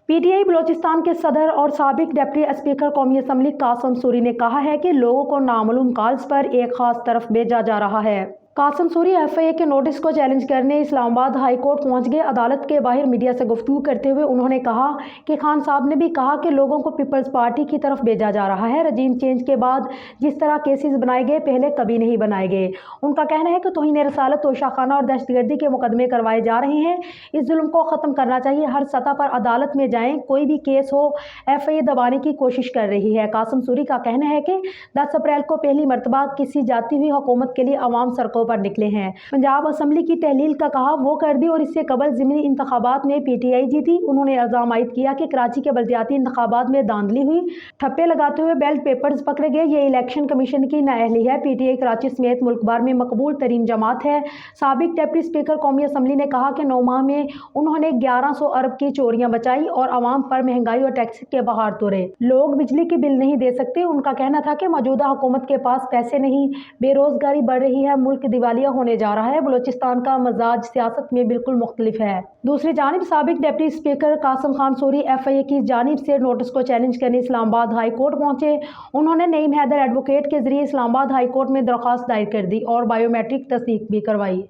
P T I Balochistan के सदर और साबिक डिप्टी स्पीकर कौमी असम्बली कासम सूरी ने कहा है कि लोगों को नामालूम कॉल्स पर एक खास तरफ भेजा जा रहा है। कासम सूरी FIA के नोटिस को चैलेंज करने इस्लामाबाद हाई कोर्ट पहुंच गए। अदालत के बाहर मीडिया से गुफ्तगू करते हुए उन्होंने कहा कि खान साहब ने भी कहा कि लोगों को पीपल्स पार्टी की तरफ भेजा जा रहा है। रजीम चेंज के बाद जिस तरह केसेस बनाए गए पहले कभी नहीं बनाए गए। उनका कहना है कि तौहीन रसालत, तोशाखाना और दहशतगर्दी के मुकदमे करवाए जा रहे हैं। इस जुल्म को ख़त्म करना चाहिए। हर सतह पर अदालत में जाएं, कोई भी केस हो FIA दबाने की कोशिश कर रही है। कासम सूरी का कहना है कि 10 अप्रैल को पहली मरतबा किसी जाती हुई हुकूमत के लिए अवाम सड़कों पर निकले हैं। पंजाब असम्बली की तहलील का कहा वो कर दी और इससे कबल ज़िमनी इंतखाबात में PTI जीती। उन्होंने इल्ज़ाम आयद किया कि कराची के बल्दियाती इंतखाबात में धांधली हुई, ठप्पे लगाते हुए बैलेट पेपर्स पकड़े गए। ये इलेक्शन कमीशन की नाअहली है। PTI कराची समेत मुल्क भर में मकबूल तरीन जमात है। साबिक डिप्टी स्पीकर कौमी असम्बली ने कहा कि 9 माह में उन्होंने 1100 अरब की चोरियां बचाई और आवाम पर महंगाई और टैक्स के बहार तोड़े। लोग बिजली के बिल नहीं दे सकते। उनका कहना था कि मौजूदा हुकूमत के पास पैसे नहीं, बेरोजगारी बढ़ रही है, मुल्क दिवालिया होने जा रहा है। बलोचिस्तान का मजाज सियासत में बिल्कुल मुख्तलिफ है। दूसरी जानिब साबिक deputy speaker Qasim Khan Suri FIA की जानिब से नोटिस को चैलेंज करने इस्लामाबाद हाई कोर्ट पहुंचे। उन्होंने नईम हैदर एडवोकेट के जरिए इस्लामाबाद हाई कोर्ट में दरख्वास्त दायर कर दी और बायोमेट्रिक तस्दीक भी करवाई।